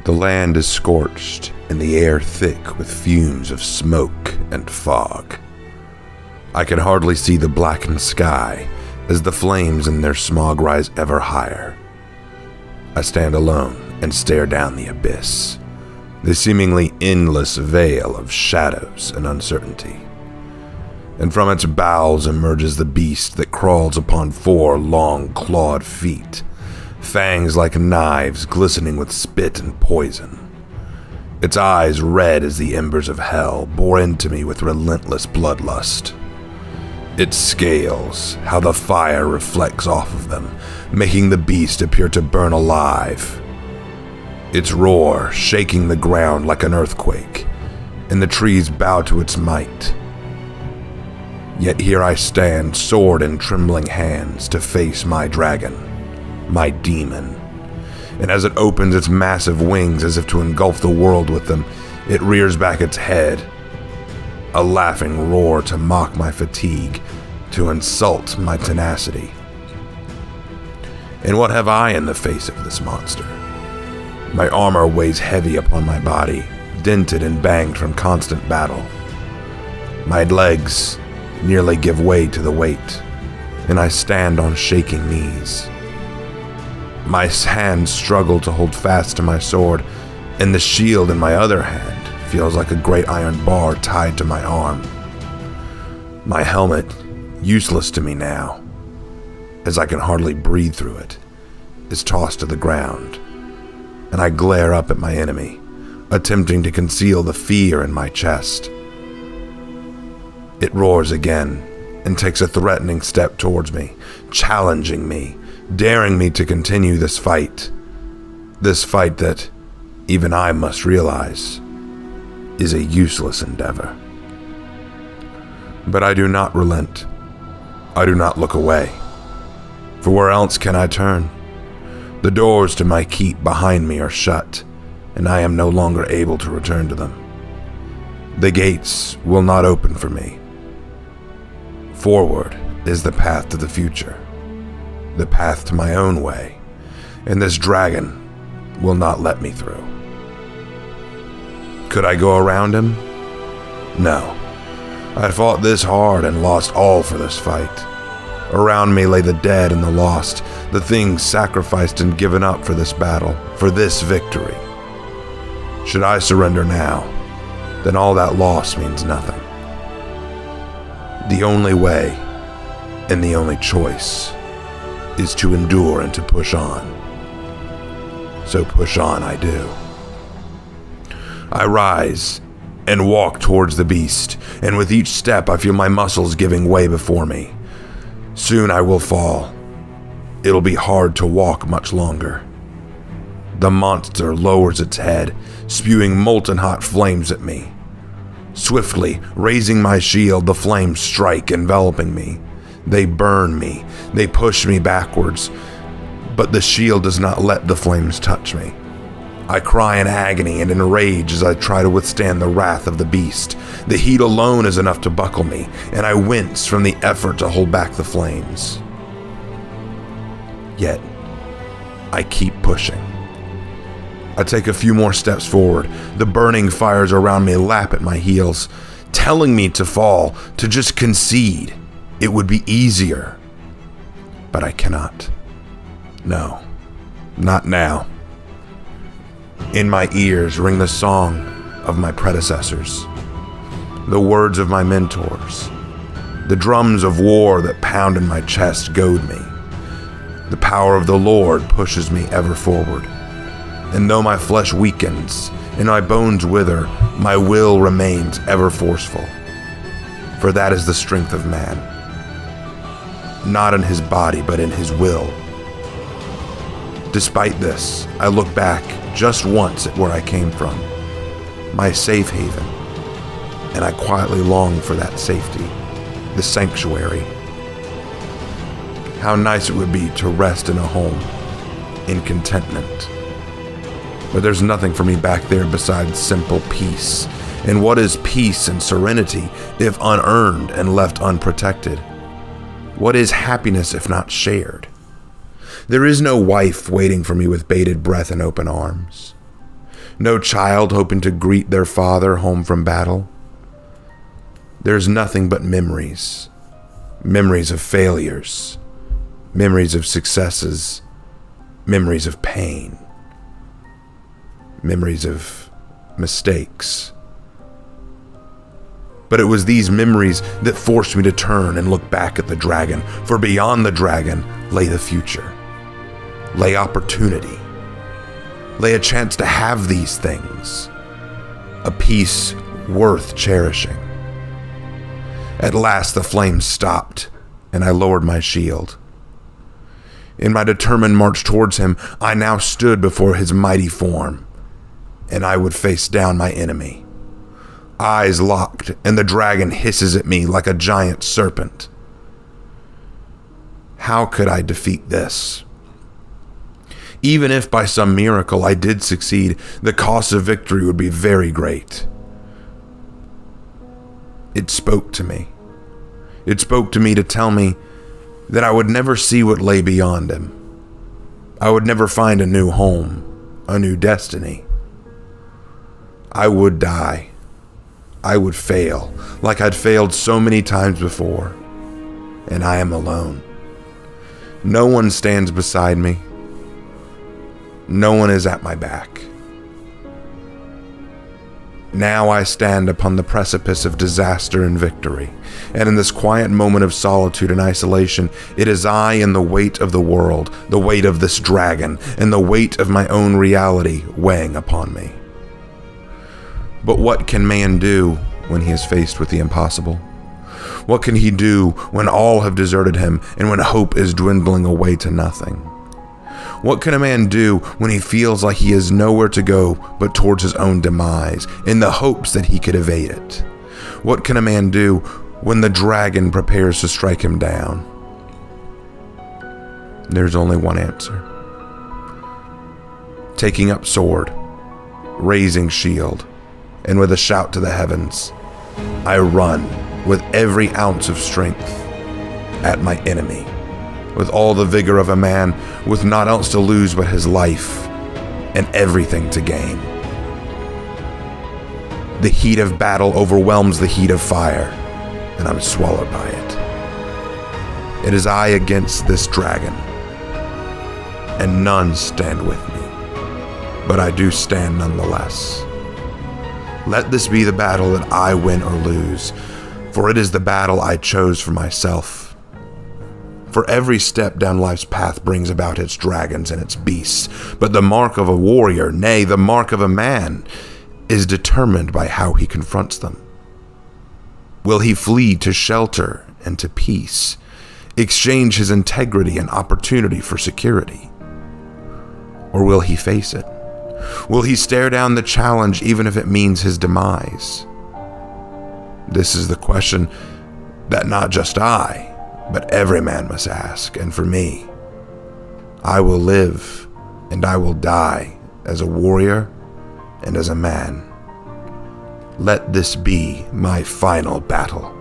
The land is scorched and the air thick with fumes of smoke and fog. I can hardly see the blackened sky as the flames in their smog rise ever higher. I stand alone and stare down the abyss, the seemingly endless veil of shadows and uncertainty. And from its bowels emerges the beast that crawls upon 4 long clawed feet, fangs like knives glistening with spit and poison. Its eyes, red as the embers of hell, bore into me with relentless bloodlust. Its scales, how the fire reflects off of them, making the beast appear to burn alive. Its roar shaking the ground like an earthquake, and the trees bow to its might. Yet here I stand, sword in trembling hands, to face my dragon, my demon. And as it opens its massive wings as if to engulf the world with them, it rears back its head, a laughing roar to mock my fatigue, to insult my tenacity. And what have I in the face of this monster? My armor weighs heavy upon my body, dented and banged from constant battle. My legs nearly give way to the weight, and I stand on shaking knees. My hands struggle to hold fast to my sword, and the shield in my other hand feels like a great iron bar tied to my arm. My helmet, useless to me now, as I can hardly breathe through it, is tossed to the ground, and I glare up at my enemy, attempting to conceal the fear in my chest. It roars again and takes a threatening step towards me, challenging me, daring me to continue this fight that even I must realize is a useless endeavor. But I do not relent. I do not look away. For where else can I turn? The doors to my keep behind me are shut, and I am no longer able to return to them. The gates will not open for me. Forward is the path to the future, the path to my own way, and this dragon will not let me through. Could I go around him? No. I fought this hard and lost all for this fight. Around me lay the dead and the lost, the things sacrificed and given up for this battle, for this victory. Should I surrender now, then all that loss means nothing. The only way, and the only choice, is to endure and to push on. So push on I do. I rise and walk towards the beast, and with each step I feel my muscles giving way before me. Soon I will fall. It'll be hard to walk much longer. The monster lowers its head, spewing molten hot flames at me. Swiftly, raising my shield, the flames strike, enveloping me. They burn me. They push me backwards. But the shield does not let the flames touch me. I cry in agony and in rage as I try to withstand the wrath of the beast. The heat alone is enough to buckle me, and I wince from the effort to hold back the flames. Yet, I keep pushing. I take a few more steps forward. The burning fires around me lap at my heels, telling me to fall, to just concede. It would be easier. But I cannot. No, not now. In my ears ring the song of my predecessors, the words of my mentors. The drums of war that pound in my chest goad me. The power of the Lord pushes me ever forward. And though my flesh weakens and my bones wither, my will remains ever forceful. For that is the strength of man. Not in his body, but in his will. Despite this, I look back just once at where I came from, my safe haven, and I quietly long for that safety, the sanctuary. How nice it would be to rest in a home, in contentment. But there's nothing for me back there besides simple peace. And what is peace and serenity if unearned and left unprotected? What is happiness if not shared? There is no wife waiting for me with bated breath and open arms. no child hoping to greet their father home from battle. There's nothing but memories. Memories of failures, memories of successes, memories of pain, memories of mistakes. But it was these memories that forced me to turn and look back at the dragon, for beyond the dragon lay the future, lay opportunity, lay a chance to have these things, a peace worth cherishing. At last the flames stopped, and I lowered my shield. In my determined march towards him, I now stood before his mighty form, and I would face down my enemy. Eyes locked, and the dragon hisses at me like a giant serpent. How could I defeat this? Even if by some miracle I did succeed, the cost of victory would be very great. It spoke to me. It spoke to me to tell me that I would never see what lay beyond him. I would never find a new home, a new destiny. I would die. I would fail, like I'd failed so many times before. And I am alone. No one stands beside me. No one is at my back. Now I stand upon the precipice of disaster and victory, and in this quiet moment of solitude and isolation, it is I and the weight of the world, the weight of this dragon, and the weight of my own reality weighing upon me. But what can man do when he is faced with the impossible? What can he do when all have deserted him and when hope is dwindling away to nothing? What can a man do when he feels like he has nowhere to go but towards his own demise, in the hopes that he could evade it? What can a man do when the dragon prepares to strike him down? There's only one answer. Taking up sword, raising shield, and with a shout to the heavens, I run with every ounce of strength at my enemy, with all the vigor of a man with naught else to lose but his life and everything to gain. The heat of battle overwhelms the heat of fire, and I'm swallowed by it. It is I against this dragon, and none stand with me, but I do stand nonetheless. Let this be the battle that I win or lose, for it is the battle I chose for myself. For every step down life's path brings about its dragons and its beasts, but the mark of a warrior, nay, the mark of a man, is determined by how he confronts them. Will he flee to shelter and to peace, exchange his integrity and opportunity for security? Or will he face it? Will he stare down the challenge even if it means his demise? This is the question that not just I, but every man must ask, and for me, I will live and I will die as a warrior and as a man. Let this be my final battle.